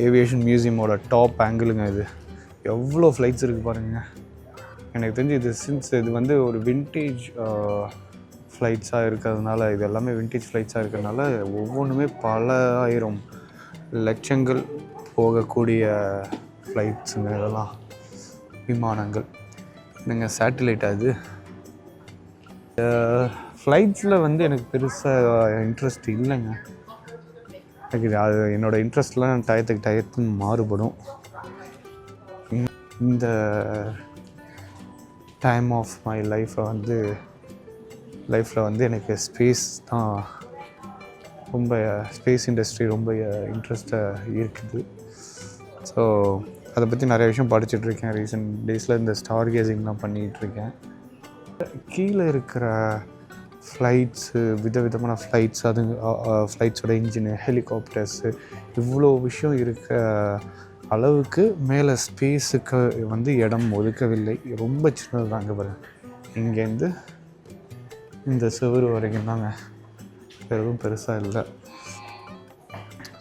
Aviation மியூசியமோட top ஆங்கிளுங்க இது. எவ்வளோ flights இருக்குது பாருங்கள். எனக்கு தெரிஞ்சு இது வந்து ஒரு வின்டேஜ் ஃப்ளைட்ஸாக இருக்கிறதுனால, இது எல்லாமே வின்டேஜ் ஃப்ளைட்ஸாக இருக்கிறதுனால ஒவ்வொன்றுமே பல ஆயிரம் லட்சங்கள் போகக்கூடிய ஃப்ளைட்ஸுங்க இதெல்லாம், விமானங்கள். நீங்கள் சேட்டிலைட் அது ஃப்ளைட்ஸில் வந்து எனக்கு பெருசாக இன்ட்ரெஸ்ட் இல்லைங்க. எனக்கு அது என்னோடய இன்ட்ரெஸ்ட்லாம் டயத்துக்கு மாறுபடும். இந்த டைம் ஆஃப் மை லைஃப்பில் வந்து எனக்கு ஸ்பேஸ் தான் ரொம்ப, ஸ்பேஸ் இண்டஸ்ட்ரி ரொம்ப இன்ட்ரெஸ்டாக இருக்குது. ஸோ அதை பற்றி நிறைய விஷயம் படிச்சுட்ருக்கேன். ரீசெண்ட் டேஸில் இந்த ஸ்டார்கேசிங்லாம் பண்ணிகிட்ருக்கேன். கீழே இருக்கிற ஃப்ளைட்ஸு, விதவிதமான ஃப்ளைட்ஸ், அது ஃப்ளைட்ஸோட இன்ஜினு, ஹெலிகாப்டர்ஸு, இவ்வளோ விஷயம் இருக்க அளவுக்கு மேலே ஸ்பேஸுக்கு வந்து இடம் ஒதுக்கவில்லை. ரொம்ப சின்னது தாங்க பாருங்க. இங்கேருந்து இந்த செவரு வரைக்கும் தாங்க, எதுவும் பெருசாக இல்லை.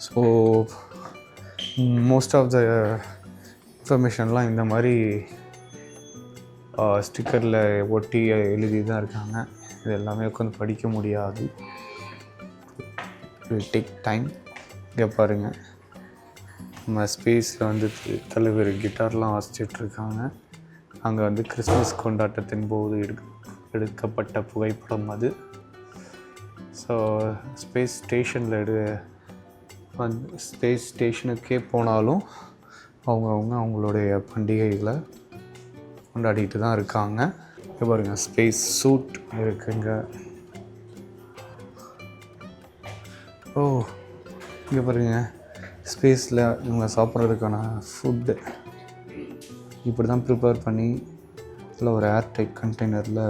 ஸோ மோஸ்ட் ஆஃப் த இன்ஃபர்மேஷன்லாம் இந்த மாதிரி ஸ்டிக்கரில் ஒட்டி எழுதி தான் இருக்காங்க. இது எல்லாமே உட்காந்து படிக்க முடியாது. Will take time. இங்கே பாருங்கள், நம்ம ஸ்பேஸில் வந்து தலைவர் கிட்டார்லாம் வாசிச்சிட்ருக்காங்க. அங்கே வந்து கிறிஸ்மஸ் கொண்டாட்டத்தின் போது எடுக்கப்பட்ட புகைப்படம் அது. ஸோ ஸ்பேஸ் ஸ்டேஷனுக்கே போனாலும் அவங்களுடைய பண்டிகைகளை கொண்டாடிட்டு தான் இருக்காங்க. இங்கே பாருங்கள், ஸ்பேஸ் சூட் இருக்குங்க. இங்கே பாருங்கள், ஸ்பேஸில் இவங்க சாப்பிட்றதுக்கான ஃபுட்டு இப்படி தான் ப்ரிப்பேர் பண்ணி இதில் ஒரு ஏர்டைட் கண்டெய்னரில்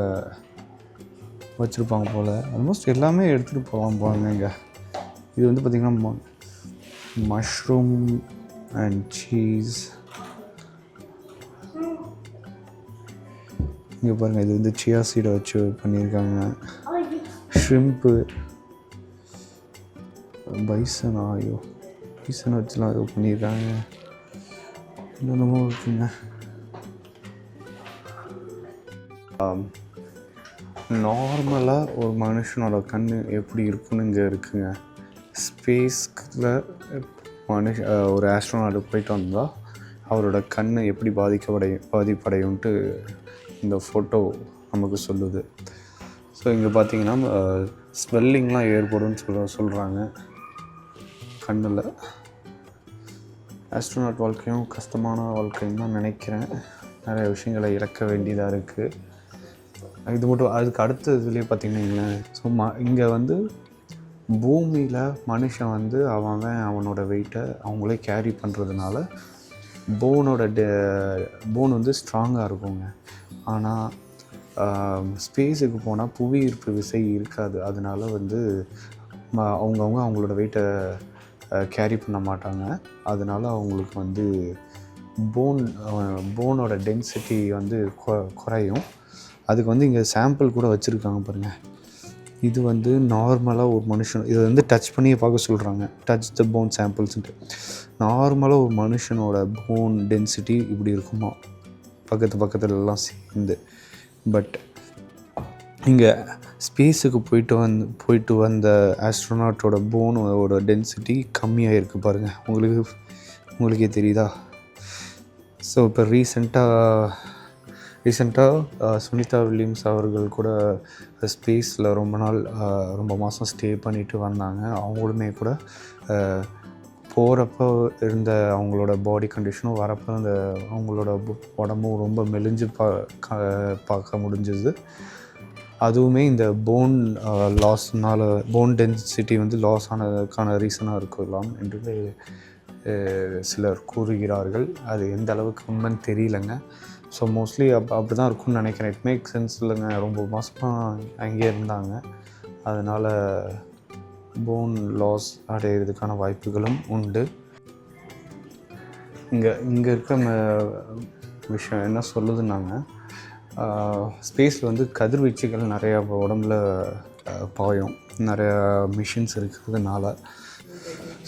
வச்சுருப்பாங்க போல். ஆல்மோஸ்ட் எல்லாமே எடுத்துகிட்டு போவாங்க. இங்கே இது வந்து பார்த்திங்கன்னா மஷ்ரூம் அண்ட் சீஸ். இங்கே பாருங்கள், இது வந்து சியா சீடை வச்சு பண்ணியிருக்காங்க. ஷ்ரிம்ப்பு, பைசன் வச்சுலாம் இது பண்ணியிருக்காங்க. என்னென்னமோ இருக்குங்க. நார்மலாக ஒரு மனுஷனோட கண் எப்படி இருக்குன்னு இங்கே இருக்குங்க. ஸ்பேஸில் ஒரு ஆஸ்ட்ரோனாட் போயிட்டு வந்தால் அவரோட கண் எப்படி பாதிப்படையும்ன்ட்டு இந்த ஃபோட்டோ நமக்கு சொல்லுது. ஸோ இங்கே பார்த்தீங்கன்னா ஸ்வெல்லிங்லாம் ஏற்படும்னு சொல்கிறாங்க கண்ணில். ஆஸ்ட்ரோனாட் வாழ்க்கையும் கஷ்டமான வாழ்க்கைன்னு தான் நினைக்கிறேன். நிறைய விஷயங்களை இழக்க வேண்டியதாக இருக்குது. இது மட்டும், அதுக்கு அடுத்த இதுலேயே பார்த்திங்கன்னா, ஸோ இங்கே வந்து பூமியில் மனுஷன் வந்து அவனோட வெயிட்டை அவங்களே கேரி பண்ணுறதுனால போன் வந்து ஸ்ட்ராங்காக இருக்குங்க. ஆனால் ஸ்பேஸுக்கு போனால் புவி ஈர்ப்பு விசை இருக்காது. அதனால வந்து அவங்களோட வெயிட்டை கேரி பண்ண மாட்டாங்க. அதனால் அவங்களுக்கு வந்து போனோட டென்சிட்டி வந்து குறையும். அதுக்கு வந்து இங்கே சாம்பிள் கூட வச்சுருக்காங்க பாருங்கள். இது வந்து நார்மலாக ஒரு மனுஷன், இதை வந்து டச் பண்ணியே பார்க்க சொல்கிறாங்க. டச் த போன் சாம்பிள்ஸ்ன்ட்டு. நார்மலாக ஒரு மனுஷனோட போன் டென்சிட்டி இப்படி இருக்குமா, பக்கத்துலலாம் சேர்ந்து. பட் இங்கே ஸ்பேஸுக்கு போயிட்டு வந்த ஆஸ்ட்ரோனாட்டோட போனோட டென்சிட்டி கம்மியாக இருக்குது பாருங்கள். உங்களுக்கே தெரியுதா? ஸோ இப்போ ரீசெண்டாக சுனிதா வில்லியம்ஸ் அவர்கள் கூட ஸ்பேஸில் ரொம்ப மாதம் ஸ்டே பண்ணிட்டு வந்தாங்க. அவங்களுமே கூட போகிறப்ப இருந்த அவங்களோட பாடி கண்டிஷனும், வரப்போ அந்த அவங்களோட உடம்பும் ரொம்ப மெலிஞ்சு பார்க்க முடிஞ்சது. அதுவுமே இந்த போன் லாஸ்னால், போன் டென்சிட்டி வந்து லாஸ் ஆனதுக்கான ரீசனாக இருக்கலாம் என்று சிலர் கூறுகிறார்கள். அது எந்த அளவுக்கு உண்மைன்னு தெரியலைங்க. ஸோ மோஸ்ட்லி அப்படி தான் இருக்கும்னு நினைக்கிறேன். இட் மேக் சென்ஸ் இல்லைங்க. ரொம்ப மாதமாக அங்கேயே இருந்தாங்க. அதனால் போன் லாஸ் அடையிறதுக்கான வாய்ப்புகளும் உண்டு. இங்கே இருக்க விஷயம் என்ன சொல்லுதுன்னாங்க, ஸ்பேஸில் வந்து கதிர்வீச்சுகள் நிறையா உடம்புல பாயும். நிறையா மிஷின்ஸ் இருக்கிறதுனால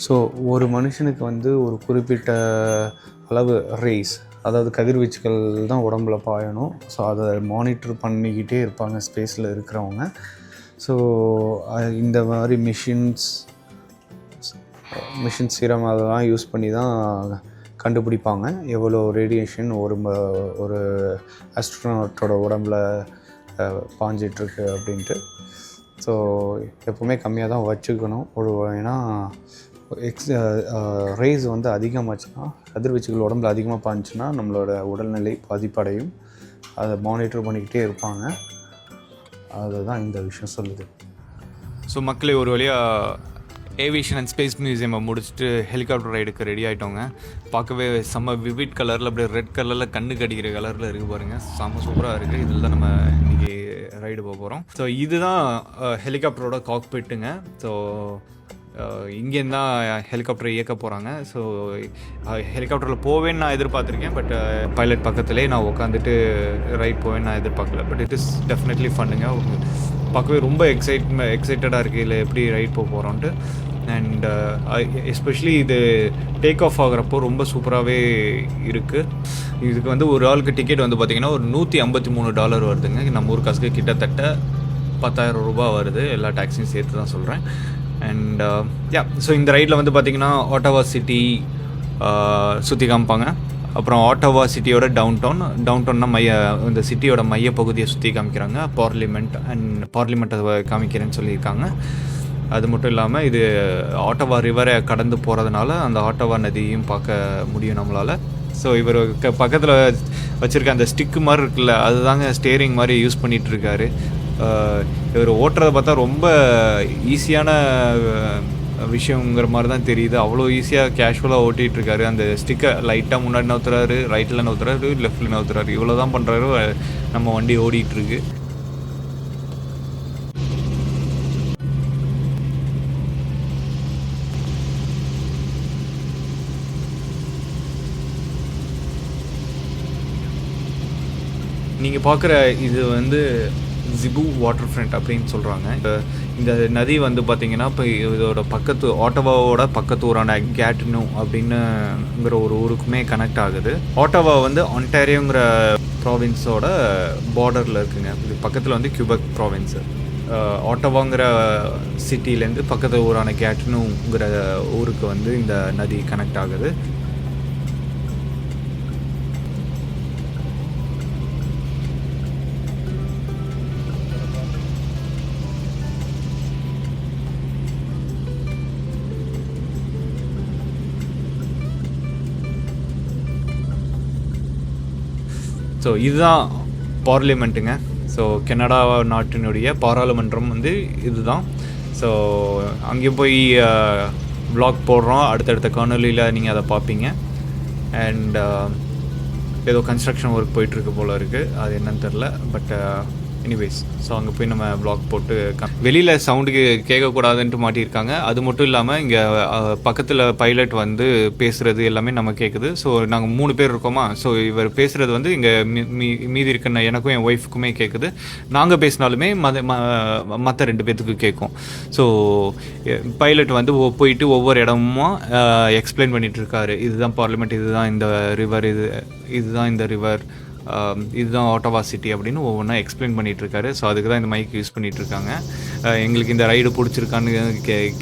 ஸோ ஒரு மனுஷனுக்கு வந்து ஒரு குறிப்பிட்ட அளவு ரேஸ், அதாவது கதிர்வீச்சுகள் தான் உடம்புல பாயணும். ஸோ அதை மானிட்டர் பண்ணிக்கிட்டே இருப்பாங்க ஸ்பேஸில் இருக்கிறவங்க. ஸோ இந்த மாதிரி மிஷின்ஸ் சீரம் அதெல்லாம் யூஸ் பண்ணி தான் கண்டுபிடிப்பாங்க எவ்வளோ ரேடியேஷன் ஒரு ஆஸ்ட்ரோனாட்டோட உடம்புல பாஞ்சிட்ருக்கு அப்படின்ட்டு. ஸோ எப்போவுமே கம்மியாக தான் வச்சுக்கணும். ஏன்னா ரேஸ் வந்து அதிகமாச்சுன்னா, கதிர்வீச்சுகள் உடம்புல அதிகமாக பாஞ்சுன்னா நம்மளோட உடல்நிலை பாதிப்படையும். அதை மானிட்டர் பண்ணிக்கிட்டே இருப்பாங்க. அதுதான் இந்த விஷயம் சொல்லுது. ஸோ மக்களே, ஒரு வழியாக ஏவியேஷன் அண்ட் ஸ்பேஸ் மியூசியமை முடிச்சுட்டு ஹெலிகாப்டர் ரைடுக்கு ரெடி ஆகிட்டோங்க. பார்க்கவே செம்ம விவிட் கலரில், அப்படியே ரெட் கலரில் கண்ணுக்கு அடிக்கிற கலரில் இருக்குது பாருங்கள். செம்ம சூப்பராக இருக்குது. இதில் தான் நம்ம இன்றைக்கி ரைடு போக போகிறோம். ஸோ இதுதான் ஹெலிகாப்டரோட காக்பிட்டுங்க. ஸோ இங்கேருந்து தான் ஹெலிகாப்டரை இயக்க போகிறாங்க. ஸோ ஹெலிகாப்டரில் போவேன்னு நான் எதிர்பார்த்துருக்கேன். பட் பைலட் பக்கத்துலேயே நான் உட்காந்துட்டு ரைட் போவேன்னு நான் எதிர்பார்க்கல. பட் இட் இஸ் டெஃபினெட்லி ஃபன்னுங்க. பார்க்கவே ரொம்ப எக்ஸைட்டடாக இருக்குது இல்லை எப்படி ரைட் போக போகிறோன்ட்டு. அண்ட் எஸ்பெஷலி இது டேக் ஆஃப் ஆகிறப்போ ரொம்ப சூப்பராகவே இருக்குது. இதுக்கு வந்து ஒரு ஆளுக்கு டிக்கெட் வந்து பார்த்திங்கன்னா ஒரு $153 வருதுங்க. நம்ம ஊர் காசுக்கு கிட்டத்தட்ட 10,000 ரூபா வருது, எல்லா டேக்ஸியும் சேர்த்து தான் சொல்கிறேன். அண்ட் ஸோ இந்த ரைட்டில் வந்து பார்த்திங்கன்னா ஆட்டாவா சிட்டி சுற்றி காமிப்பாங்க. அப்புறம் ஆட்டாவா சிட்டியோட டவுன்டவுன்னா இந்த சிட்டியோட மைய பகுதியை சுற்றி காமிக்கிறாங்க. பார்லிமெண்ட்டை காமிக்கிறேன்னு சொல்லியிருக்காங்க. அது மட்டும் இல்லாமல் இது ஆட்டாவா ரிவரை கடந்து போகிறதுனால அந்த ஆட்டாவா நதியையும் பார்க்க முடியும் நம்மளால். ஸோ இவர் பக்கத்தில் வச்சுருக்க அந்த ஸ்டிக்கு மாதிரி இருக்குல்ல, அதுதாங்க ஸ்டேரிங் மாதிரி யூஸ் பண்ணிகிட்ருக்காரு. இவர் ஓட்டுறதை பார்த்தா ரொம்ப ஈஸியான விஷயங்கிற மாதிரி தான் தெரியுது. அவ்வளோ ஈஸியாக கேஷுவலாக ஓட்டிகிட்ருக்காரு. அந்த ஸ்டிக்கை லைட்டாக முன்னாடி நவுத்துறாரு, ரைட்டில் நவுத்துறாரு, லெஃப்ட்டில் நவுத்துறாரு. இவ்வளோ தான் பண்ணுறாரு. நம்ம வண்டி ஓடிட்டுருக்கு. நீங்கள் பார்க்குற இது வந்து ஜிபு வாட்டர் ஃப்ரண்ட் அப்படின்னு சொல்கிறாங்க. இந்த நதி வந்து பார்த்திங்கன்னா இப்போ இதோட ஆட்டோவாவோட பக்கத்து ஊரான கேட்டினோ அப்படின்னுங்கிற ஒரு ஊருக்குமே கனெக்ட் ஆகுது. ஆட்டோவா வந்து ஒன்டாரியோங்கிற ப்ராவின்ஸோட பார்டரில் இருக்குங்க. இது பக்கத்தில் வந்து கியூபெக் ப்ராவின்ஸு. ஆட்டோவாங்கிற சிட்டிலேருந்து பக்கத்து ஊரான கேட்டினோங்கிற ஊருக்கு வந்து இந்த நதி கனெக்ட் ஆகுது. ஸோ இதுதான் பார்லிமெண்ட்டுங்க. ஸோ கனடா நாட்டினுடைய பாராளுமன்றம் வந்து இதுதான். ஸோ அங்கே போய் வ்ளாக் போடுறோம். அடுத்தடுத்த காணொலியில் நீங்கள் அதை பார்ப்பீங்க. அண்ட் ஏதோ கன்ஸ்ட்ரக்ஷன் ஒர்க் போயிட்டுருக்கு போல் இருக்குது, அது என்னன்னு தெரில. பட் எனிவேஸ், ஸோ அங்கே போய் நம்ம வ்ளாக் போட்டு வெளியில் சவுண்டுக்கு கேட்கக்கூடாதுன்ட்டு மாட்டியிருக்காங்க. அது மட்டும் இல்லாமல் இங்கே பக்கத்தில் பைலட் வந்து பேசுகிறது எல்லாமே நம்ம கேட்குது. ஸோ நாங்கள் 3 பேர் இருக்கோமா. ஸோ இவர் பேசுகிறது வந்து இங்கே மீதி இருக்க எனக்கும் என் ஒய்ஃபுக்குமே கேட்குது. நாங்கள் பேசினாலுமே மற்ற 2 பேர்த்துக்கு கேட்கும். ஸோ பைலட் வந்து போயிட்டு ஒவ்வொரு இடமும் எக்ஸ்பிளைன் பண்ணிகிட்ருக்காரு. இதுதான் பார்லிமெண்ட், இதுதான் இந்த ரிவர், இதுதான் இந்த ரிவர், இதுதான் ஆட்டோவா சிட்டி அப்படின்னு ஒவ்வொன்றா எக்ஸ்பிளைன் பண்ணிகிட்ருக்காரு. ஸோ அதுக்கு தான் இந்த மைக் யூஸ் பண்ணிகிட்ருக்காங்க. எங்களுக்கு இந்த ரைடு பிடிச்சிருக்கான்னு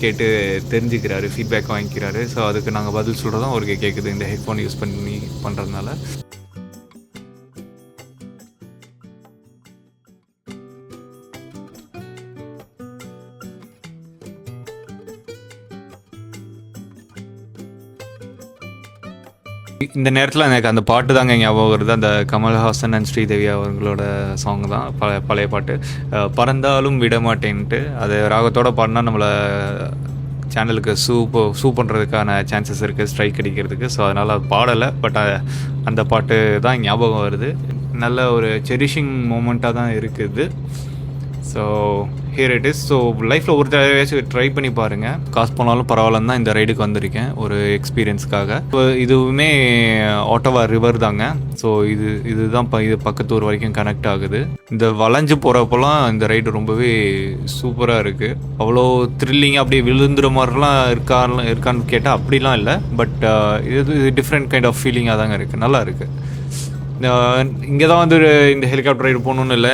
கேட்டு தெரிஞ்சுக்கிறாரு, ஃபீட்பேக் வாங்கிக்கிறாரு. ஸோ அதுக்கு நாங்கள் பதில் சொல்கிறதும் அவருக்கு கேட்குது இந்த ஹெட்ஃபோன் யூஸ் பண்ணி பண்ணுறதுனால. இந்த நேரத்தில் எனக்கு அந்த பாட்டு தாங்க ஞாபகம் வருது. அந்த கமல்ஹாசன் அண்ட் ஸ்ரீதேவி அவங்களோட சாங் தான், பழைய பாட்டு, பறந்தாலும் விடமாட்டேன்ட்டு. அது ராகத்தோடு பாடினா நம்மளை சேனலுக்கு சூ பண்ணுறதுக்கான சான்சஸ் இருக்குது, ஸ்ட்ரைக் அடிக்கிறதுக்கு. ஸோ அதனால் அது பாடலை. பட் அந்த பாட்டு தான் ஞாபகம் வருது. நல்ல ஒரு செரிஷிங் மூமெண்ட்டாக தான் இருக்குது. So here it is. So லைஃப்பில் ஒரு தடவையாச்சும் ட்ரை பண்ணி பாருங்கள். காசு போனாலும் பரவாயில்லன்னு தான் இந்த ரைடுக்கு வந்திருக்கேன் ஒரு எக்ஸ்பீரியன்ஸ்க்காக. இப்போ இதுவுமே ஆட்டோவா ரிவர் தாங்க. ஸோ இதுதான் இது பக்கத்து ஊர் வரைக்கும் கனெக்ட் ஆகுது. இந்த வளைஞ்சு போகிறப்பெல்லாம் இந்த ரைடு ரொம்பவே சூப்பராக இருக்குது. அவ்வளோ த்ரில்லிங்காக அப்படியே விழுந்துற மாதிரிலாம் இருக்கான்னு கேட்டால் அப்படிலாம் இல்லை. பட் இது டிஃப்ரெண்ட் கைண்ட் ஆஃப் ஃபீலிங்காக தாங்க இருக்குது. நல்லா இருக்குது. இங்கே தான் வந்து இந்த ஹெலிகாப்டர் ரைடு போகணுன்னு இல்லை.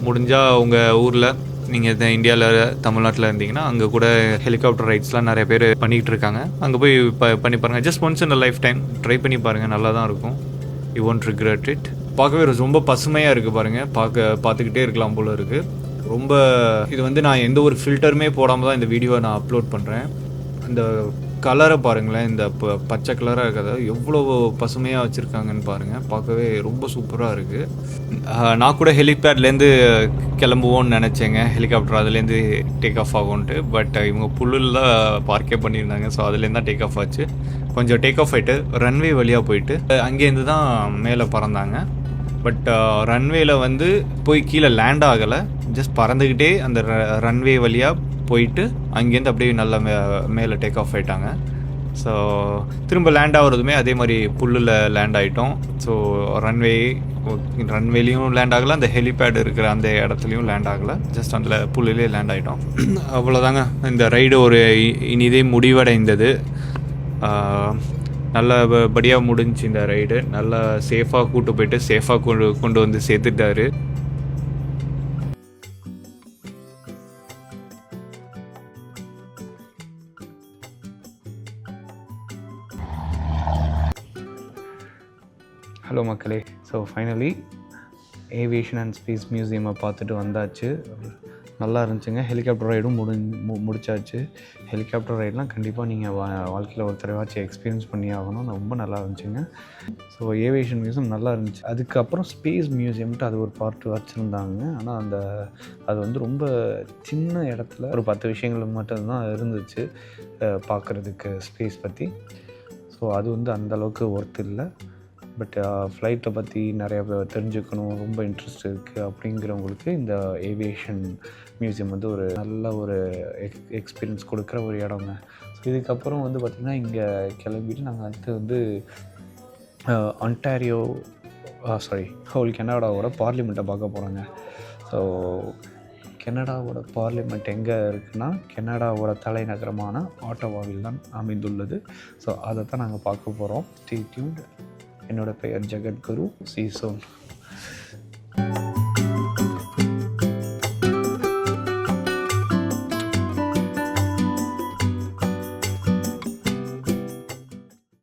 முடிஞ்சால் உங்கள் ஊரில் நீங்கள் இந்தியாவில் தமிழ்நாட்டில் இருந்தீங்கன்னா அங்கே கூட ஹெலிகாப்டர் ரைட்ஸ்லாம் நிறைய பேர் பண்ணிகிட்டு இருக்காங்க. அங்கே போய் பண்ணி பாருங்கள். Just once in a life time try பண்ணி பாருங்கள். நல்லா தான் இருக்கும். You won't regret it. பார்க்கவே ரொம்ப பசுமையாக இருக்குது பாருங்கள். பார்த்துக்கிட்டே இருக்கலாம் போல் இருக்குது. ரொம்ப இது வந்து நான் எந்த ஒரு ஃபில்டருமே போடாமல் தான் இந்த வீடியோவை நான் அப்லோட் பண்ணுறேன். இந்த கலரை பாருங்களேன். இந்த பச்சை கலராக இருக்கிறத எவ்வளோ பசுமையாக வச்சுருக்காங்கன்னு பாருங்கள். பார்க்கவே ரொம்ப சூப்பராக இருக்குது. நான் கூட ஹெலிபேட்லேருந்து கிளம்புவோன்னு நினச்சேங்க. ஹெலிகாப்டர் அதுலேருந்து டேக் ஆஃப் ஆகும்ன்ட்டு. பட் இவங்க புல்லில் தான் பார்க்கே பண்ணியிருந்தாங்க. ஸோ அதுலேருந்து தான் டேக் ஆஃப் ஆச்சு. கொஞ்சம் டேக் ஆஃப் ஆகிட்டு ரன்வே வழியாக போயிட்டு அங்கேருந்து தான் மேலே பறந்தாங்க. பட் ரன்வேல வந்து போய் கீழே லேண்ட் ஆகலை. ஜஸ்ட் பறந்துக்கிட்டே அந்த ரன்வே வழியாக போயிட்டு அங்கேருந்து அப்படியே நல்லா மேலே டேக் ஆஃப் ஆகிட்டாங்க. ஸோ திரும்ப லேண்ட் ஆகிறதுமே அதே மாதிரி புல்லில் லேண்ட் ஆகிட்டோம். ஸோ ரன்வேலையும் லேண்ட் ஆகலை, அந்த ஹெலிபேட் இருக்கிற அந்த இடத்துலையும் லேண்ட் ஆகலை. ஜஸ்ட் அந்த புல்லிலே லேண்ட் ஆகிட்டோம். அவ்வளோதாங்க. இந்த ரைடு ஒரு இனிதே முடிவடைந்தது. நல்லபடியாக முடிஞ்சு இந்த ரைடு. நல்லா சேஃபாக கூட்டு போயிட்டு சேஃபாக கொண்டு வந்து சேர்த்துட்டாரு. ஹலோ மக்களே. So finally aviation and space மியூசியமை பார்த்துட்டு வந்தாச்சு. நல்லா இருந்துச்சுங்க. ஹெலிகாப்டர் ரைடும் முடிச்சாச்சு. ஹெலிகாப்டர் ரைடெலாம் கண்டிப்பாக நீங்கள் வாழ்க்கையில் ஒரு தடவையாச்சும் எக்ஸ்பீரியன்ஸ் பண்ணி ஆகணும். ரொம்ப நல்லா இருந்துச்சுங்க. ஸோ ஏவியேஷன் மியூசியம் நல்லா இருந்துச்சு. அதுக்கப்புறம் ஸ்பேஸ் மியூசியம்ட்டு அது ஒரு பார்ட் வச்சுருந்தாங்க. ஆனால் அது வந்து ரொம்ப சின்ன இடத்துல ஒரு 10 விஷயங்கள் மட்டும்தான் இருந்துச்சு பார்க்குறதுக்கு ஸ்பேஸ் பற்றி. ஸோ அது வந்து அந்தளவுக்கு ஒர்த் இல்லை. பட் ஃப்ளைட்டை பற்றி நிறையா தெரிஞ்சுக்கணும், ரொம்ப இன்ட்ரெஸ்ட் இருக்குது அப்படிங்கிறவங்களுக்கு இந்த ஏவியேஷன் மியூசியம் வந்து ஒரு நல்ல ஒரு எக்ஸ்பீரியன்ஸ் கொடுக்குற ஒரு இடங்க. ஸோ இதுக்கப்புறம் வந்து பார்த்திங்கன்னா இங்கே கிளம்பிட்டு நாங்கள் அடுத்து வந்து ஒன்டாரியோ கனடாவோட பார்லிமெண்ட்டை பார்க்க போகிறோங்க. ஸோ கனடாவோட பார்லிமெண்ட் எங்கே இருக்குன்னா கனடாவோட தலைநகரமான ஆட்டோவாவில் தான் அமைந்துள்ளது. ஸோ அதை தான் நாங்கள் பார்க்க போகிறோம். Stay tuned. என்னோட பெயர் ஜெகத்குரு. See you soon.